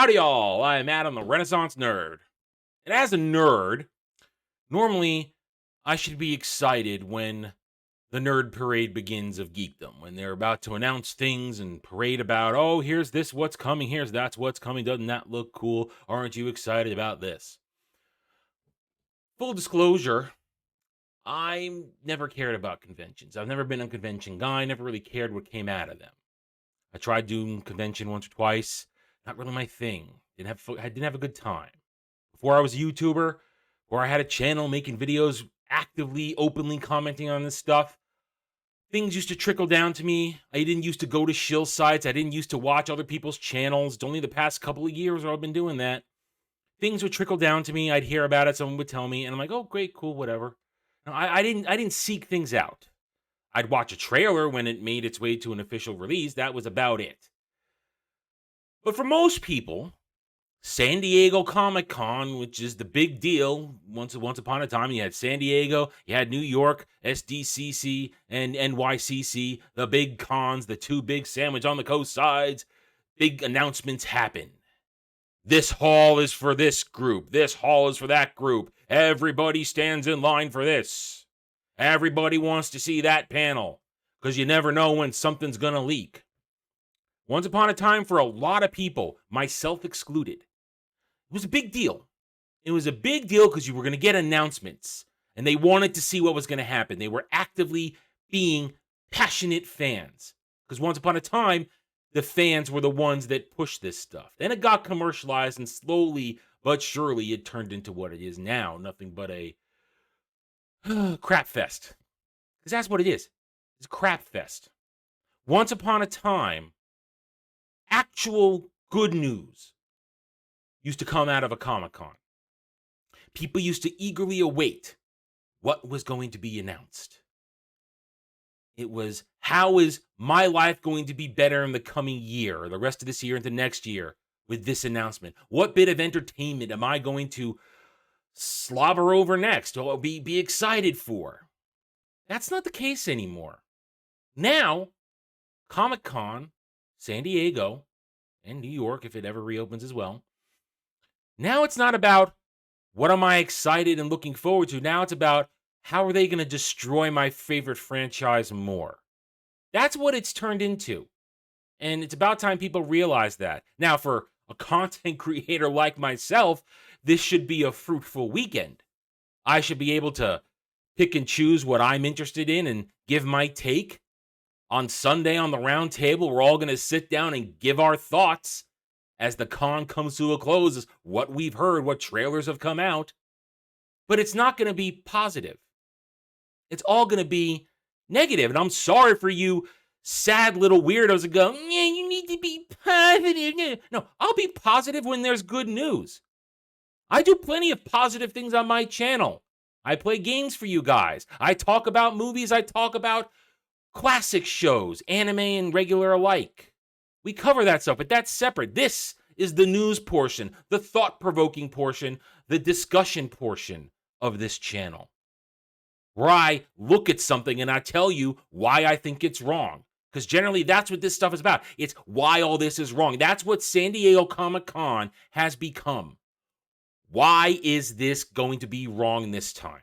Howdy, y'all. I'm Adam, the Renaissance Nerd. And as a nerd, normally I should be excited when the nerd parade begins of geekdom, when they're about to announce things and parade about, oh, here's this, what's coming, here's that's what's coming, doesn't that look cool? Aren't you excited about this? Full disclosure, I never cared about conventions. I've never been a convention guy, never really cared what came out of them. I tried doing convention once or twice, not really my thing. I didn't have a good time. Before I was a YouTuber, where I had a channel making videos, actively, openly commenting on this stuff, things used to trickle down to me. I didn't used to go to shill sites. I didn't used to watch other people's channels. It's only the past couple of years where I've been doing that. Things would trickle down to me. I'd hear about it. Someone would tell me, and I'm like, oh, great, cool, whatever. No, I didn't seek things out. I'd watch a trailer when it made its way to an official release. That was about it. But for most people, San Diego Comic-Con, which is the big deal. Once upon a time, you had San Diego, you had New York, SDCC, and NYCC, the big cons, the two big sandwich on the coast sides. Big announcements happen. This hall is for this group. This hall is for that group. Everybody stands in line for this. Everybody wants to see that panel, because you never know when something's going to leak. Once upon a time, for a lot of people, myself excluded, it was a big deal. It was a big deal because you were going to get announcements, and they wanted to see what was going to happen. They were actively being passionate fans, because once upon a time, the fans were the ones that pushed this stuff. Then it got commercialized, and slowly but surely it turned into what it is now. Nothing but a crap fest. Because that's what it is. It's a crap fest. Once upon a time, actual good news used to come out of a Comic-Con. People used to eagerly await what was going to be announced. It was, how is my life going to be better in the coming year, or the rest of this year into next year, with this announcement? What bit of entertainment am I going to slobber over next, or be excited for? That's not the case anymore. Now, Comic-Con, San Diego, and New York, if it ever reopens as well, now it's not about what am I excited and looking forward to. Now it's about how are they going to destroy my favorite franchise more. That's what it's turned into. And it's about time people realize that. Now, for a content creator like myself, this should be a fruitful weekend. I should be able to pick and choose what I'm interested in and give my take. On Sunday on the round table, we're all going to sit down and give our thoughts as the con comes to a close, is what we've heard, what trailers have come out. But it's not going to be positive. It's all going to be negative. And I'm sorry for you sad little weirdos that go, yeah, you need to be positive. No, I'll be positive when there's good news. I do plenty of positive things on my channel. I play games for you guys. I talk about movies. I talk about classic shows, anime and regular alike. We cover that stuff, but that's separate. This is the news portion, the thought-provoking portion, the discussion portion of this channel, where I look at something and I tell you why I think it's wrong. Because generally, that's what this stuff is about. It's why all this is wrong. That's what San Diego Comic-Con has become. Why is this going to be wrong this time?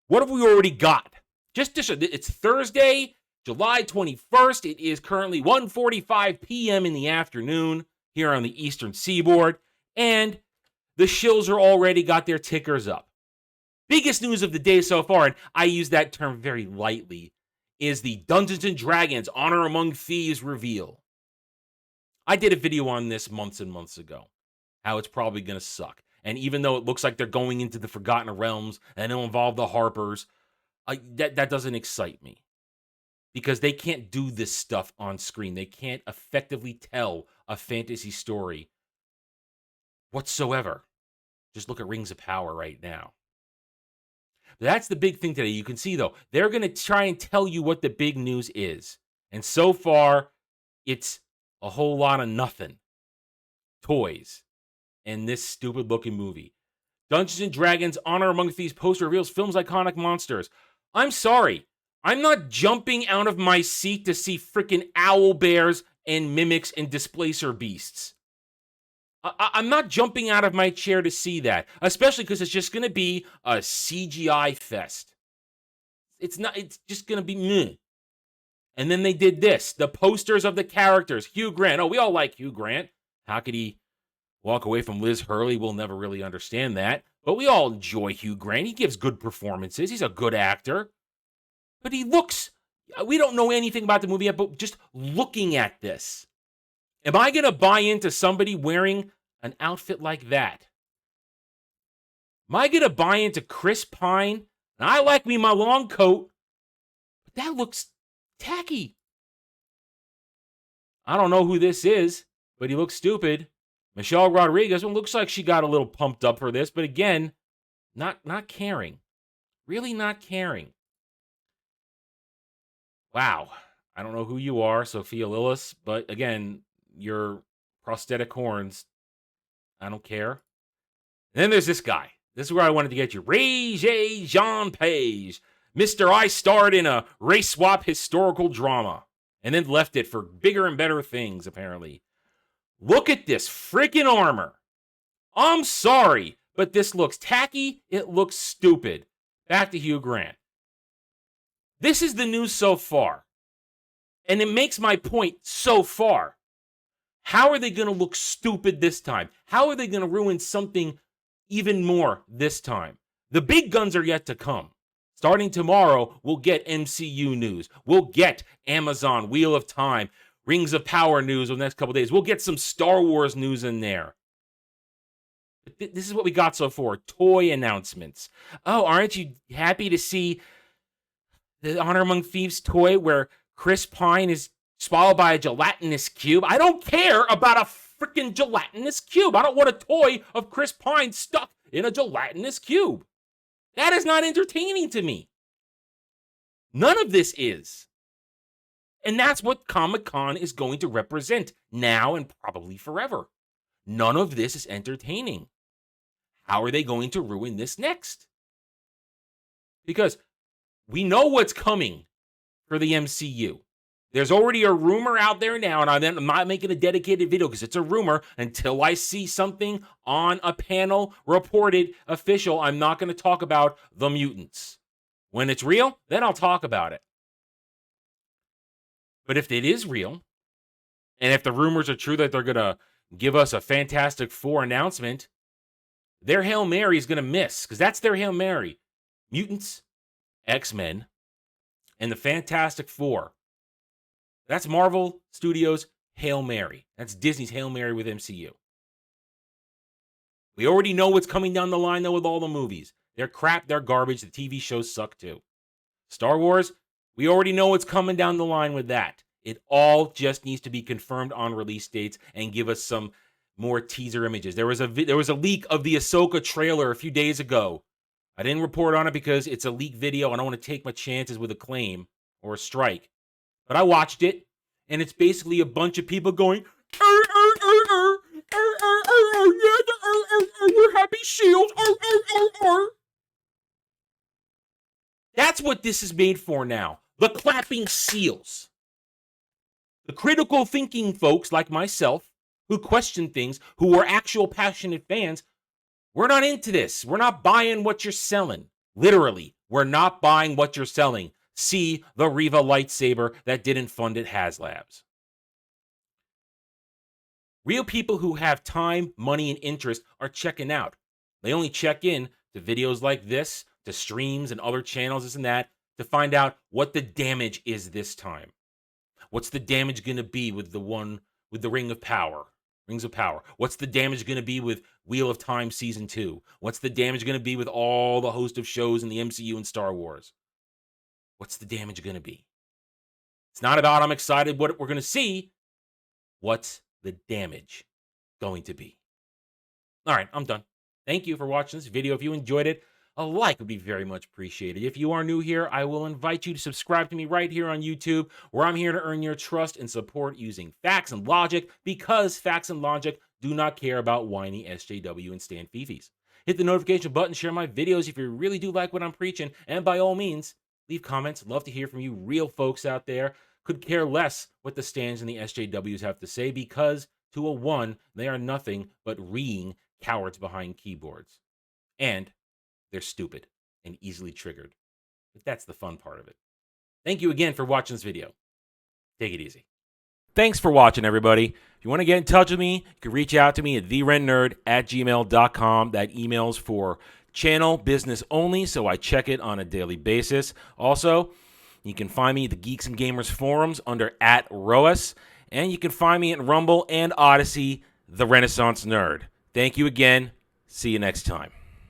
What have we already got? It's Thursday, July 21st. It is currently 1:45 p.m. in the afternoon here on the Eastern Seaboard, and the shills are already got their tickers up. Biggest news of the day so far, and I use that term very lightly, is the Dungeons & Dragons Honor Among Thieves reveal. I did a video on this months and months ago, how it's probably going to suck. And even though it looks like they're going into the Forgotten Realms and it'll involve the Harpers, that doesn't excite me. Because they can't do this stuff on screen. They can't effectively tell a fantasy story whatsoever. Just look at Rings of Power right now. That's the big thing today. You can see, though, they're going to try and tell you what the big news is. And so far, it's a whole lot of nothing. Toys. And this stupid-looking movie. Dungeons & Dragons Honor Among Thieves poster reveals film's iconic monsters. I'm sorry. I'm not jumping out of my seat to see freaking owl bears and mimics and displacer beasts. I'm not jumping out of my chair to see that, especially because it's just going to be a CGI fest. It's just going to be meh. And then they did this, the posters of the characters. Hugh Grant. Oh, we all like Hugh Grant. How could he walk away from Liz Hurley? We'll never really understand that. But we all enjoy Hugh Grant. He gives good performances. He's a good actor. But he looks, we don't know anything about the movie yet, but just looking at this, am I going to buy into somebody wearing an outfit like that? Am I going to buy into Chris Pine? And I like me my long coat, but that looks tacky. I don't know who this is, but he looks stupid. Michelle Rodriguez, well, looks like she got a little pumped up for this, but again, not caring. Really not caring. Wow. I don't know who you are, Sophia Lillis, but again, your prosthetic horns, I don't care. And then there's this guy. This is where I wanted to get you. Ray Jean Page. Mr. I starred in a race swap historical drama and then left it for bigger and better things, apparently. Look at this freaking armor. I'm sorry, but this looks tacky. It looks stupid. Back to Hugh Grant. This is the news so far. And it makes my point so far. How are they going to look stupid this time? How are they going to ruin something even more this time? The big guns are yet to come. Starting tomorrow, we'll get MCU news. We'll get Amazon, Wheel of Time, Rings of Power news over the next couple days. We'll get some Star Wars news in there. This is what we got so far. Toy announcements. Oh, aren't you happy to see the Honor Among Thieves toy where Chris Pine is swallowed by a gelatinous cube? I don't care about a freaking gelatinous cube. I don't want a toy of Chris Pine stuck in a gelatinous cube. That is not entertaining to me. None of this is. And that's what Comic-Con is going to represent now and probably forever. None of this is entertaining. How are they going to ruin this next? Because we know what's coming for the MCU. There's already a rumor out there now, and I'm not making a dedicated video because it's a rumor. Until I see something on a panel reported official, I'm not going to talk about the mutants. When it's real, then I'll talk about it. But if it is real, and if the rumors are true that they're going to give us a Fantastic Four announcement, their Hail Mary is going to miss, because that's their Hail Mary. Mutants, X-Men, and the Fantastic Four. That's Marvel Studios' Hail Mary. That's Disney's Hail Mary with MCU. We already know what's coming down the line, though, with all the movies. They're crap, they're garbage, the TV shows suck, too. Star Wars, we already know what's coming down the line with that. It all just needs to be confirmed on release dates and give us some more teaser images. There was a leak of the Ahsoka trailer a few days ago. I didn't report on it because it's a leak video. I don't want to take my chances with a claim or a strike. But I watched it, and it's basically a bunch of people going, we're happy shields. That's what this is made for now. The clapping seals. The critical thinking folks like myself who question things, who are actual passionate fans, we're not into this. We're not buying what you're selling. Literally, we're not buying what you're selling. See the Reva lightsaber that didn't fund at HasLabs. Real people who have time, money, and interest are checking out. They only check in to videos like this, to streams and other channels, this and that, to find out what the damage is this time. What's the damage going to be with the one with the Rings of Power? What's the damage going to be with Wheel of Time Season 2? What's the damage going to be with all the host of shows in the MCU and Star Wars? What's the damage going to be? It's not about I'm excited what we're going to see. What's the damage going to be? All right, I'm done. Thank you for watching this video. If you enjoyed it, a like would be very much appreciated. If you are new here, I will invite you to subscribe to me right here on YouTube, where I'm here to earn your trust and support using facts and logic, because facts and logic do not care about whiny SJW and Stan Fifis. Hit the notification button, share my videos if you really do like what I'm preaching, and by all means, leave comments. Love to hear from you real folks out there. could care less what the stands and the SJWs have to say because, to a one, they are nothing but reeing cowards behind keyboards. And they're stupid and easily triggered. But that's the fun part of it. Thank you again for watching this video. Take it easy. Thanks for watching, everybody. If you want to get in touch with me, you can reach out to me at therennerd@gmail.com. That email's for channel business only, so I check it on a daily basis. Also, you can find me at the Geeks and Gamers forums under @ROAS, and you can find me at Rumble and Odyssey, The Renaissance Nerd. Thank you again. See you next time.